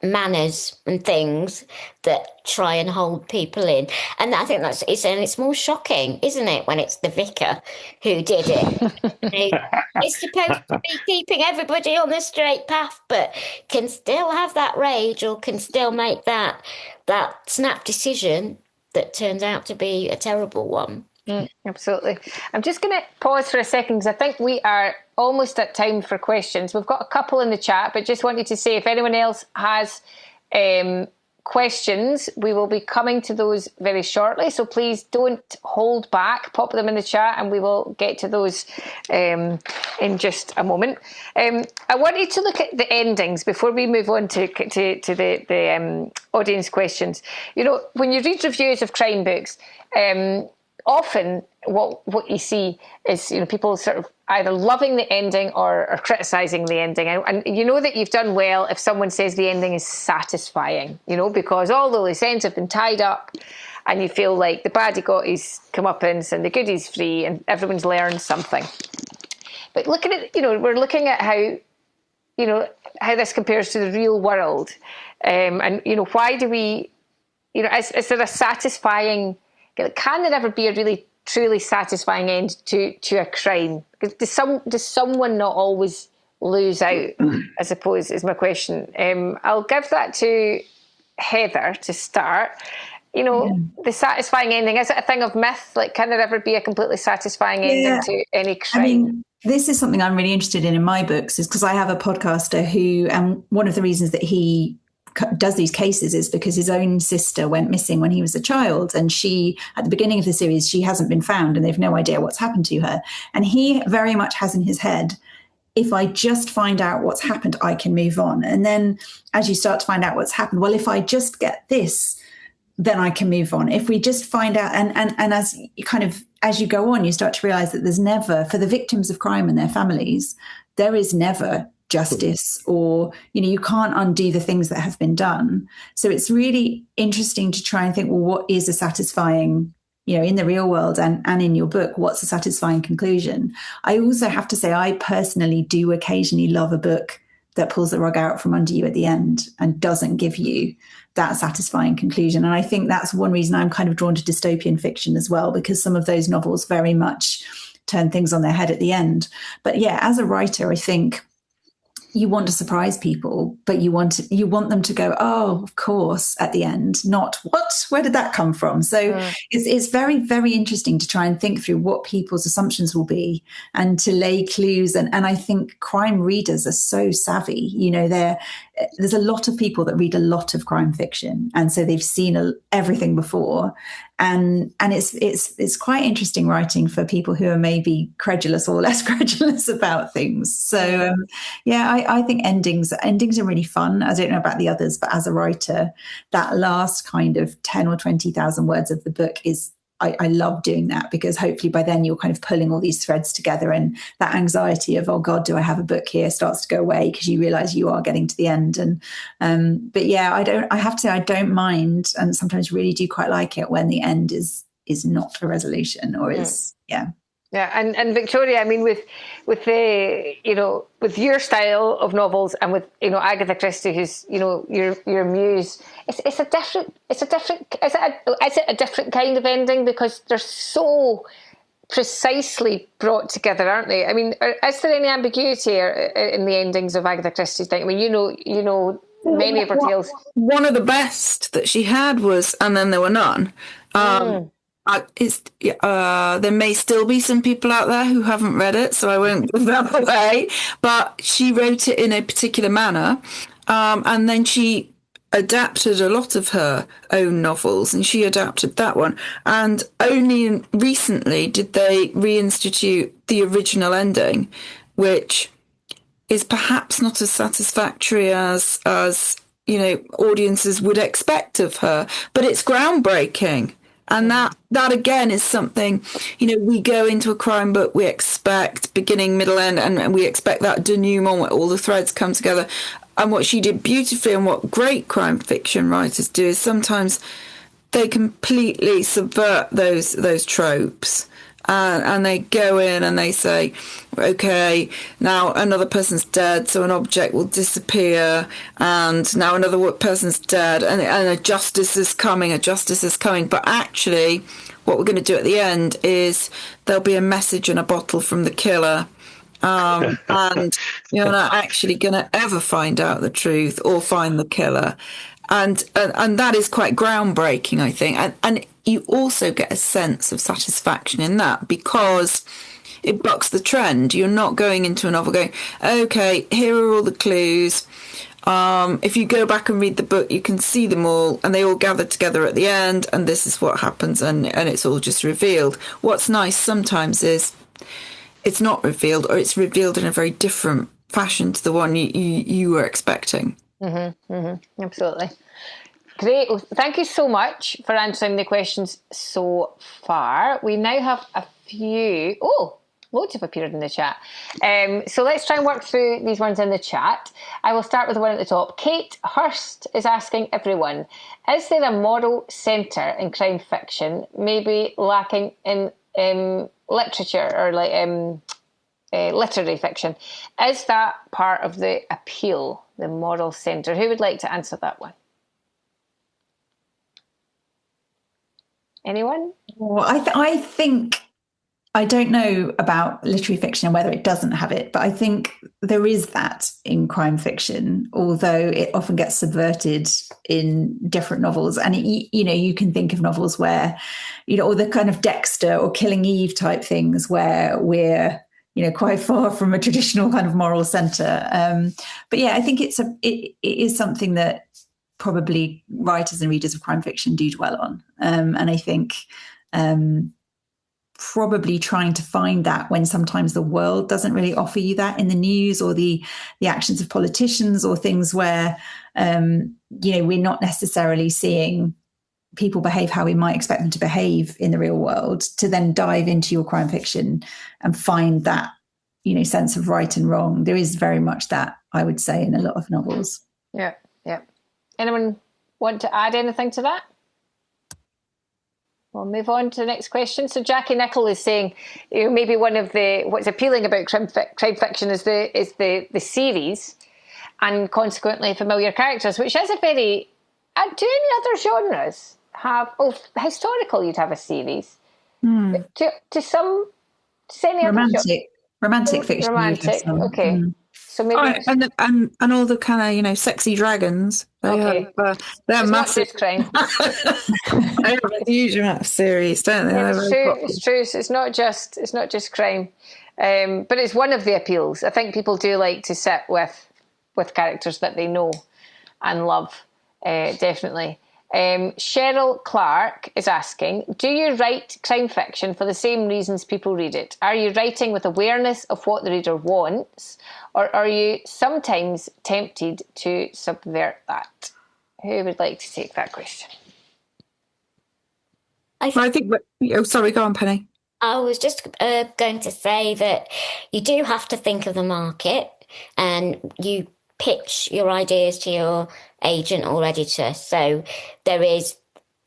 D: manners and things that try and hold people in, and I think it's more shocking, isn't it, when it's the vicar who did it? It's supposed to be keeping everybody on the straight path, but can still have that rage or can still make that snap decision that turns out to be a terrible one.
B: Absolutely. I'm just going to pause for a second because I think we are almost at time for questions. We've got a couple in the chat, but just wanted to say if anyone else has questions, we will be coming to those very shortly. So please don't hold back. Pop them in the chat and we will get to those in just a moment. I wanted to look at the endings before we move on to the audience questions. When you read reviews of crime books, often what you see is people sort of either loving the ending or criticising the ending, and you know that you've done well if someone says the ending is satisfying, because all the loose ends have been tied up and you feel like the baddie got his comeuppance and the goodie's free and everyone's learned something. But looking at we're looking at how this compares to the real world, and why do we is there a satisfying, can there ever be a really truly satisfying end to a crime? Does someone not always lose out, I suppose, is my question. I'll give that to Heather to start. The satisfying ending, is it a thing of myth? Like, can there ever be a completely satisfying ending to any crime?
F: I mean, this is something I'm really interested in my books, is because I have a podcaster who, and one of the reasons that he does these cases is because his own sister went missing when he was a child, and she, at the beginning of the series, she hasn't been found and they've no idea what's happened to her. And he very much has in his head, if I just find out what's happened, I can move on. And then as you start to find out what's happened, well, if I just get this, then I can move on. If we just find out, and as you go on, you start to realize that there's never, for the victims of crime and their families, there is never justice, or you can't undo the things that have been done. So it's really interesting to try and think, well, what is a satisfying, in the real world and in your book, what's a satisfying conclusion? I also have to say, I personally do occasionally love a book that pulls the rug out from under you at the end and doesn't give you that satisfying conclusion. And I think that's one reason I'm kind of drawn to dystopian fiction as well, because some of those novels very much turn things on their head at the end. But yeah, as a writer, I think you want to surprise people, but you want them to go, oh, of course, at the end, not what, where did that come from? So it's very, very interesting to try and think through what people's assumptions will be and to lay clues. And I think crime readers are so savvy, there's a lot of people that read a lot of crime fiction, and so they've seen everything before, and it's quite interesting writing for people who are maybe credulous or less credulous about things. So I think endings are really fun. I don't know about the others, but as a writer, that last kind of 10 or 20,000 words of the book is, I love doing that, because hopefully by then you're kind of pulling all these threads together, and that anxiety of, oh God, do I have a book here, starts to go away, because you realize you are getting to the end. And but yeah, I have to say I don't mind, and sometimes really do quite like it when the end is not a resolution, or is
B: Yeah, and Victoria, I mean, with the with your style of novels, and with Agatha Christie, who's your muse, is it a different kind of ending, because they're so precisely brought together, aren't they? I mean, is there any ambiguity in the endings of Agatha Christie's thing? I mean, you know many of her tales.
C: One of the best that she had was "And Then There Were None." There may still be some people out there who haven't read it, so I won't give that away. But she wrote it in a particular manner, and then she adapted a lot of her own novels, and she adapted that one. And only recently did they reinstitute the original ending, which is perhaps not as satisfactory as audiences would expect of her, but it's groundbreaking. And that again is something, we go into a crime book, we expect beginning, middle, end, and we expect that denouement where all the threads come together. And what she did beautifully, and what great crime fiction writers do, is sometimes they completely subvert those tropes. And they go in and they say, okay, now another person's dead, so an object will disappear, and now another person's dead, and a justice is coming. But actually, what we're going to do at the end is there'll be a message in a bottle from the killer, and you're not actually going to ever find out the truth or find the killer. And that is quite groundbreaking, I think. And you also get a sense of satisfaction in that, because it bucks the trend. You're not going into a novel going, okay, here are all the clues. If you go back and read the book, you can see them all, and they all gather together at the end, and this is what happens, and it's all just revealed. What's nice sometimes is it's not revealed, or it's revealed in a very different fashion to the one you were expecting.
B: Absolutely. Great. Well, thank you so much for answering the questions so far. We now have a few. Loads have appeared in the chat. So let's try and work through these ones in the chat. I will start with the one at the top. Kate Hurst is asking everyone, is there a moral centre in crime fiction, maybe lacking in literature or literary fiction? Is that part of the appeal, the moral centre? Who would like to answer that one? Anyone?
F: Well, I think, I don't know about literary fiction and whether it doesn't have it, but I think there is that in crime fiction, although it often gets subverted in different novels. And, you can think of novels where, or the kind of Dexter or Killing Eve type things where we're, quite far from a traditional kind of moral centre. But yeah, I think it is something that probably writers and readers of crime fiction do dwell on. And I think probably trying to find that when sometimes the world doesn't really offer you that in the news, or the actions of politicians, or things where, we're not necessarily seeing people behave how we might expect them to behave in the real world, to then dive into your crime fiction and find that, sense of right and wrong. There is very much that, I would say, in a lot of novels.
B: Yeah. Anyone want to add anything to that? We'll move on to the next question. So Jackie Nichol is saying, maybe one of what's appealing about crime fiction is the series, and consequently familiar characters, which is a very. Do any other genres have? Historical, you'd have a series. To any
F: romantic fiction.
B: Romantic, okay. So maybe
C: and all the kind of sexy dragons. They're
B: it's
C: massive.
B: Not just crime.
C: They have a huge amount of series, don't they?
B: It's true. So it's not just crime, but it's one of the appeals. I think people do like to sit with characters that they know. and love, definitely. Cheryl Clark is asking, do you write crime fiction for the same reasons people read it? Are you writing with awareness of what the reader wants, or are you sometimes tempted to subvert that? Who would like to take that question?
C: I think, oh, sorry, go on, Penny.
D: I was just going to say that you do have to think of the market, and you pitch your ideas to your agent or editor. So there is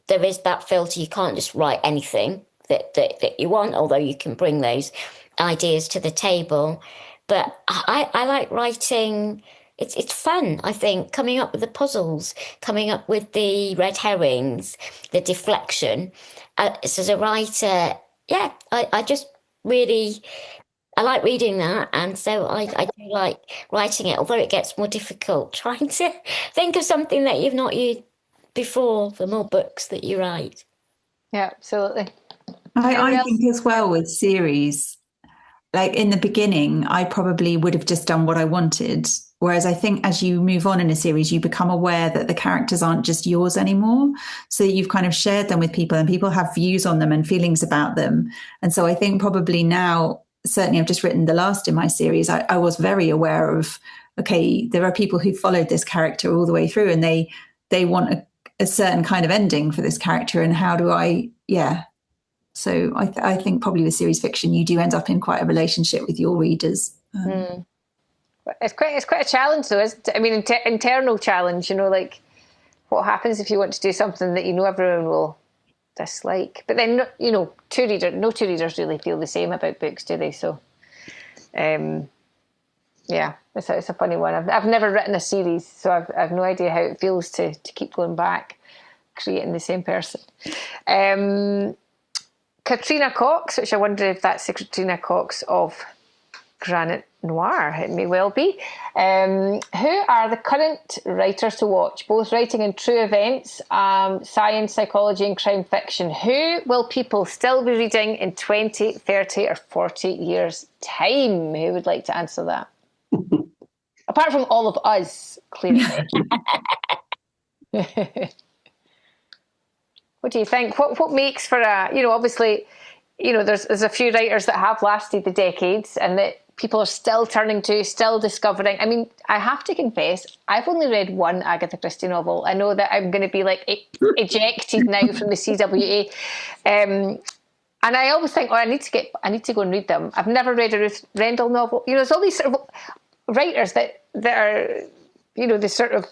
D: that filter. You can't just write anything that you want, although you can bring those ideas to the table. But I like writing. It's fun, I think, coming up with the puzzles, coming up with the red herrings, the deflection. So as a writer, yeah, I just really, I like reading that. And so I do like writing it, although it gets more difficult trying to think of something that you've not used before, the more books that you write.
B: Yeah, absolutely.
F: I think as well with series, like in the beginning, I probably would have just done what I wanted. Whereas I think as you move on in a series, you become aware that the characters aren't just yours anymore. So you've kind of shared them with people, and people have views on them and feelings about them. And so I think probably now, certainly I've just written the last in my series, I was very aware of, okay, there are people who followed this character all the way through, and they want a certain kind of ending for this character. And how do I, So I think probably with series fiction, you do end up in quite a relationship with your readers.
B: It's quite a challenge, though, isn't it? I mean, internal challenge. Like what happens if you want to do something that everyone will dislike? But then, no two readers really feel the same about books, do they? So, it's a funny one. I've never written a series, so I've no idea how it feels to keep going back, creating the same person. Katrina Cox, which I wonder if that's the Katrina Cox of Granite Noir. It may well be. Who are the current writers to watch, both writing in true events, science, psychology and crime fiction? Who will people still be reading in 20, 30 or 40 years' time? Who would like to answer that? Apart from all of us, clearly. What do you think? What makes for obviously, there's a few writers that have lasted the decades and that people are still turning to, still discovering. I mean, I have to confess, I've only read one Agatha Christie novel. I know that I'm going to be like ejected now from the CWA. And I always think, I need to go and read them. I've never read a Ruth Rendell novel. There's all these sort of writers that are, the sort of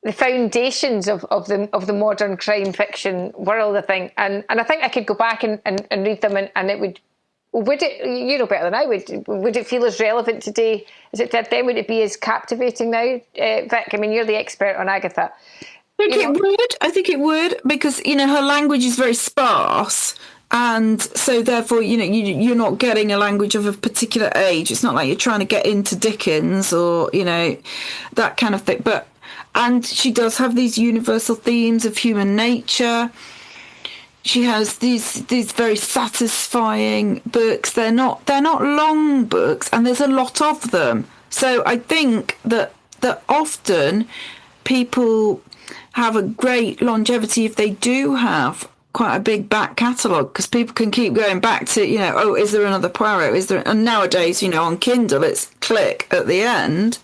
B: the foundations of the modern crime fiction world, I think. And I think I could go back and read them and it would it, better than I would it feel as relevant today as it did then? Would it be as captivating now, Vic? I mean, you're the expert on Agatha.
C: I think it would, because, her language is very sparse. And so therefore, you're not getting a language of a particular age. It's not like you're trying to get into Dickens or, that kind of thing. And she does have these universal themes of human nature. She has these very satisfying books. They're not long books, and there's a lot of them. So I think that often people have a great longevity if they do have quite a big back catalogue, because people can keep going back to, is there another Poirot? Is there? And nowadays, on Kindle, it's click at the end.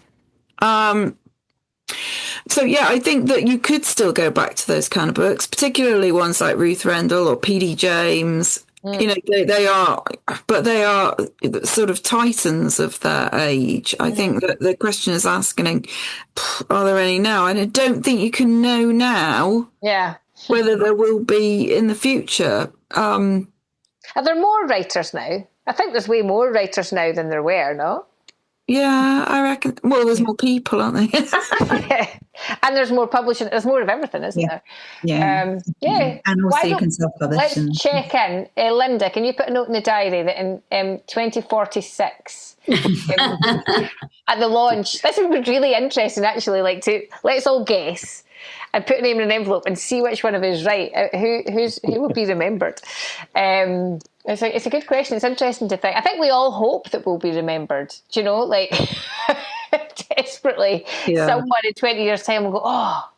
C: So, I think that you could still go back to those kind of books, particularly ones like Ruth Rendell or P.D. James. They are sort of titans of their age. I think that the question is asking, are there any now? And I don't think you can know now whether there will be in the future.
B: Are there more writers now? I think there's way more writers now than there were, no?
C: Yeah, I reckon. Well, there's more people, aren't there?
B: And there's more publishing. There's more of everything, isn't there?
F: Yeah. And also you can self-publish.
B: Let's check in. Linda, can you put a note in the diary that in 2046, at the launch, this would be really interesting, actually, let's all guess and put a name in an envelope and see which one of us is right. Who will be remembered? It's a good question. It's interesting to think. I think we all hope that we'll be remembered. Do you know, desperately desperately,
C: Yeah.
B: someone in 20 years' time will go, oh,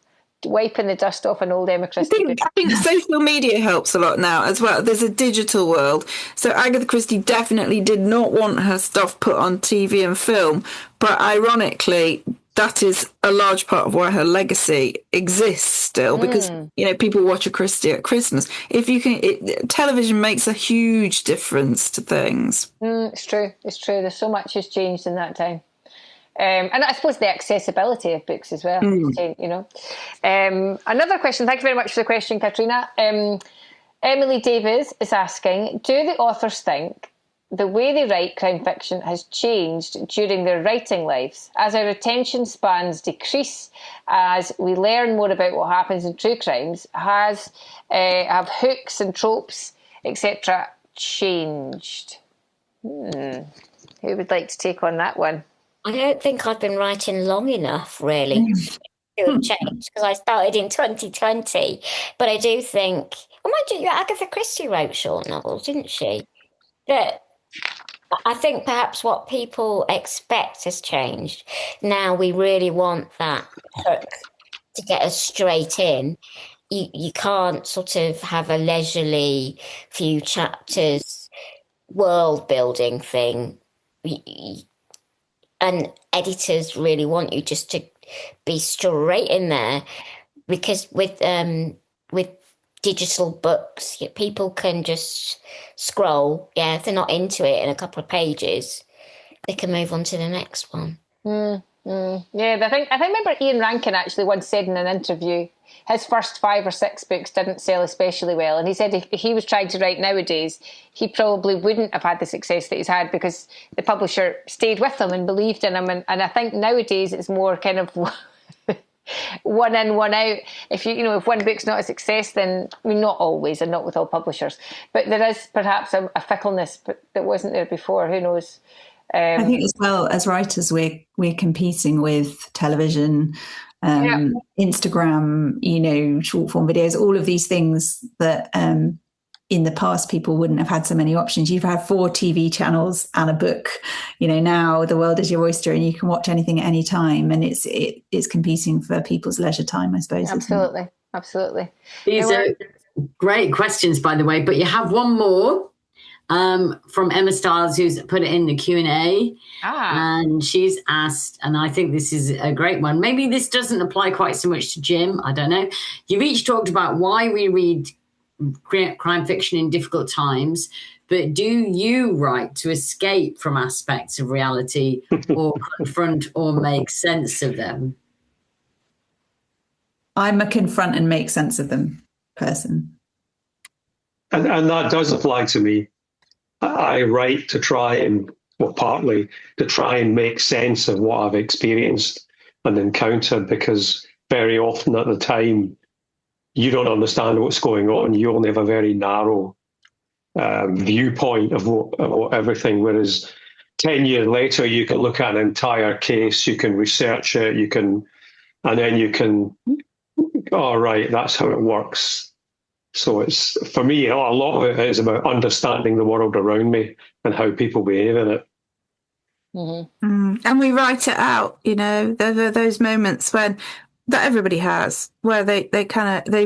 B: wiping the dust off an old Emma Christie book.
C: I think social media helps a lot now as well. There's a digital world. So Agatha Christie definitely did not want her stuff put on TV and film, but ironically, that is a large part of why her legacy exists still, because people watch a Christie at Christmas. If you can, television makes a huge difference to things.
B: It's true. There's so much has changed in that time. And I suppose the accessibility of books as well. Another question. Thank you very much for the question, Katrina. Emily Davis is asking, do the authors think the way they write crime fiction has changed during their writing lives as our attention spans decrease, as we learn more about what happens in true crimes? Have hooks and tropes, etc., changed? Who would like to take on that one?
D: I don't think I've been writing long enough, really, to have changed, because I started in 2020. But I do think, Agatha Christie wrote short novels, didn't she? But I think perhaps what people expect has changed. Now we really want that hook to get us straight in. You can't sort of have a leisurely few chapters world building thing. And editors really want you just to be straight in there, because with digital books, people can just scroll. Yeah, if they're not into it in a couple of pages, they can move on to the next one.
B: Yeah, I remember Ian Rankin actually once said in an interview his first 5 or 6 books didn't sell especially well, and he said if he was trying to write nowadays, he probably wouldn't have had the success that he's had, because the publisher stayed with him and believed in him. And I think nowadays it's more kind of one in, one out. If if one book's not a success, then not always, and not with all publishers, but there is perhaps a fickleness that wasn't there before. Who knows?
F: I think as well as writers, we're competing with television, Instagram, short form videos, all of these things that in the past people wouldn't have had so many options. You've had 4 TV channels and a book. Now the world is your oyster and you can watch anything at any time, and it's competing for people's leisure time, I suppose.
B: Absolutely.
A: These are great questions, by the way, but you have one more. From Emma Stiles, who's put it in the Q&A. And she's asked, and I think this is a great one. Maybe this doesn't apply quite so much to Jim. I don't know. You've each talked about why we read crime fiction in difficult times, but do you write to escape from aspects of reality or confront or make sense of them?
F: I'm a confront and make sense of them person.
E: And that does apply to me. I write to try and, partly to try and make sense of what I've experienced and encountered, because very often at the time you don't understand what's going on. You only have a very narrow viewpoint of what everything. Whereas 10 years later, you can look at an entire case, you can research it, and then you can, right, that's how it works. So it's, for me, a lot of it is about understanding the world around me and how people behave in it.
C: And we write it out, there are those moments that everybody has, where they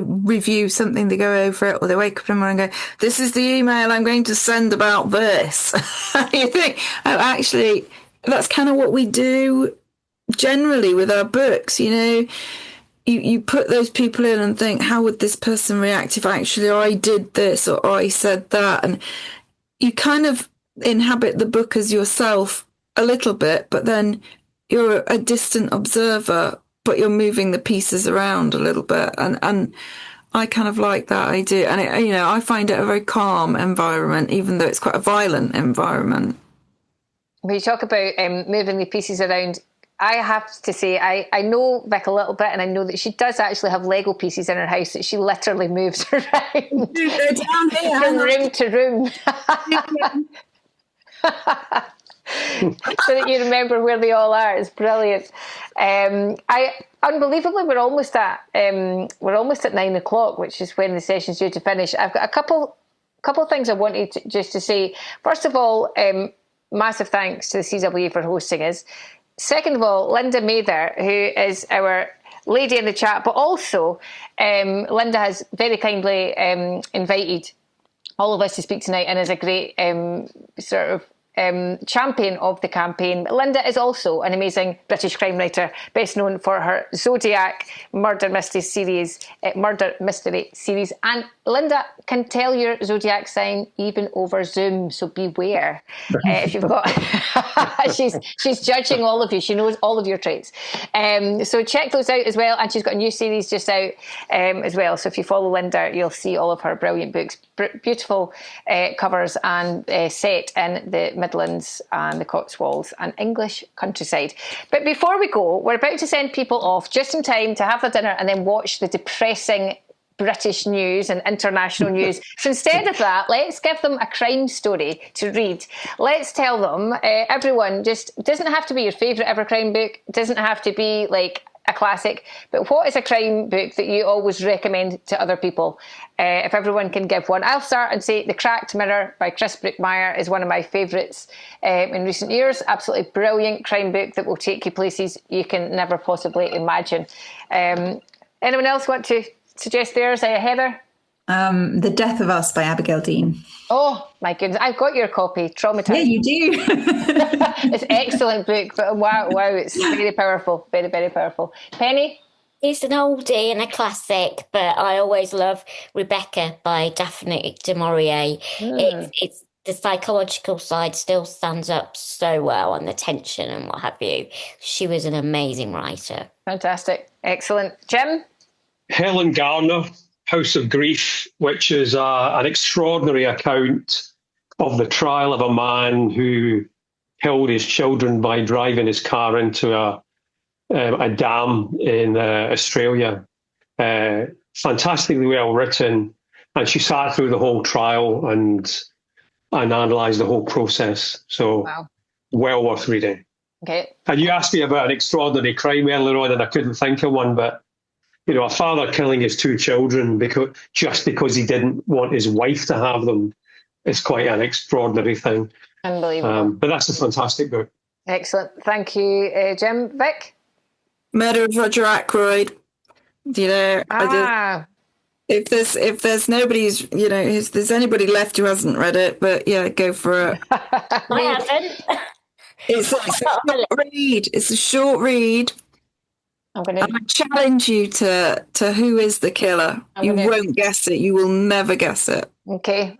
C: review something, they go over it, or they wake up in the morning and go, this is the email I'm going to send about this. You think, actually, that's kind of what we do generally with our books, You put those people in and think, how would this person react if actually I did this or I said that? And you kind of inhabit the book as yourself a little bit, but then you're a distant observer, but you're moving the pieces around a little bit. And I kind of like that idea. And, I find it a very calm environment, even though it's quite a violent environment.
B: When you talk about moving the pieces around, I have to say, I know Vic a little bit, and I know that she does actually have Lego pieces in her house that she literally moves around
C: They're down here,
B: from room to room. So that you remember where they all are. It's brilliant. Unbelievably, we're almost at 9 o'clock, which is when the session's due to finish. I've got a couple things I wanted just to say. First of all, massive thanks to the CW for hosting us. second of all, Linda Mather, who is our lady in the chat, but also Linda has very kindly invited all of us to speak tonight and is a great sort of champion of the campaign. Linda is also an amazing British crime writer, best known for her Zodiac murder mystery series, and Linda can tell your Zodiac sign even over Zoom, so beware if you've got. she's judging all of you. She knows all of your traits. So check those out as well, and she's got a new series just out as well. So if you follow Linda, you'll see all of her brilliant books, beautiful covers, and set in the Midlands and the Cotswolds and English countryside. But before we go, we're about to send people off just in time to have their dinner and then watch the depressing British news and international news. So instead of that, let's give them a crime story to read. Let's tell them, everyone, just doesn't have to be your favourite ever crime book, doesn't have to be like a classic, but what is a crime book that you always recommend to other people? If everyone can give one. I'll start and say The Cracked Mirror by Chris Brookmyre is one of my favourites in recent years. Absolutely brilliant crime book that will take you places you can never possibly imagine. Anyone else want to suggest theirs? Heather?
F: The Death of Us by Abigail Dean.
B: Oh my goodness, I've got your copy. Traumatized.
F: Yeah, you do.
B: It's an excellent book, but wow, it's very powerful, very, very powerful. Penny?
D: It's an oldie and a classic, but I always love Rebecca by Daphne du Maurier. It's the psychological side still stands up so well, and the tension and what have you. She was an amazing writer.
B: Fantastic. Excellent. Jim?
E: Helen Garner, House of Grief, which is an extraordinary account of the trial of a man who killed his children by driving his car into a dam in Australia. Fantastically well written, and she sat through the whole trial and analysed the whole process. So well worth reading.
B: Okay.
E: And you asked me about an extraordinary crime earlier on, and I couldn't think of one, but a father killing his two children because he didn't want his wife to have them is quite an extraordinary thing.
B: Unbelievable.
E: But that's a fantastic book.
B: Excellent. Thank you, Jim. Vic?
C: Murder of Roger Ackroyd. If there's nobody's, if there's anybody left who hasn't read it, but yeah, go for it.
D: I haven't.
C: It's a short read. It's a short read. And I challenge you to who is the killer. You won't guess it. You will never guess it.
B: Okay.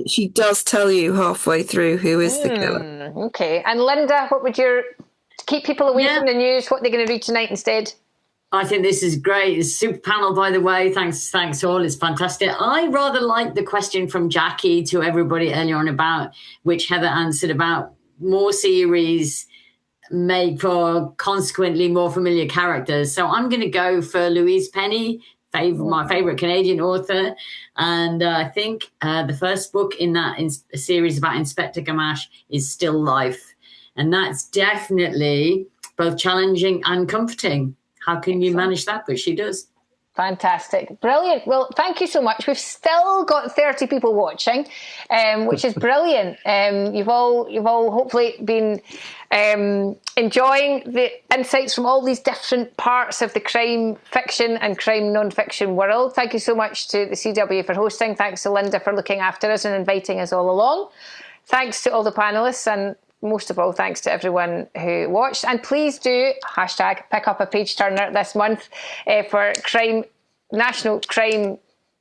C: She does tell you halfway through who is the killer.
B: Okay. And Linda, what would to keep people away from the news, what they're going to read tonight instead?
A: I think this is great. It's a super panel, by the way. Thanks all. It's fantastic. I rather like the question from Jackie to everybody earlier on about, which Heather answered, about more series made for consequently more familiar characters. So I'm going to go for Louise Penny, my favourite Canadian author. And I think the first book in that series about Inspector Gamache is Still Life. And that's definitely both challenging and comforting. How can you manage that? But she does.
B: Fantastic. Brilliant. Well, thank you so much. We've still got 30 people watching, which is brilliant. You've all hopefully been enjoying the insights from all these different parts of the crime fiction and crime non-fiction world. Thank you so much to the CW for hosting. Thanks to Linda for looking after us and inviting us all along. Thanks to all the panellists, and most of all, thanks to everyone who watched. And please do #pick up a page turner this month for National Crime.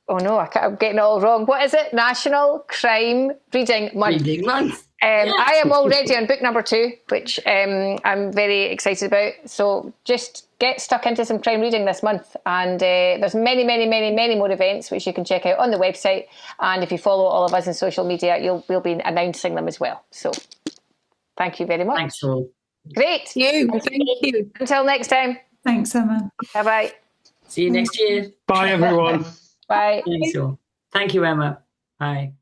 B: Oh no, I'm getting it all wrong. What is it? National Crime Reading Month. I am already on book number 2, which I'm very excited about. So just get stuck into some crime reading this month. And there's many, many, many, many more events which you can check out on the website. And if you follow all of us on social media, we'll be announcing them as well. So thank you very much.
A: Thanks all.
B: Great.
C: Thank you.
B: Until next time.
F: Thanks, Emma.
B: Bye-bye.
A: See you next year.
E: Bye, everyone.
B: Bye.
A: Thanks all. Thank you, Emma. Bye.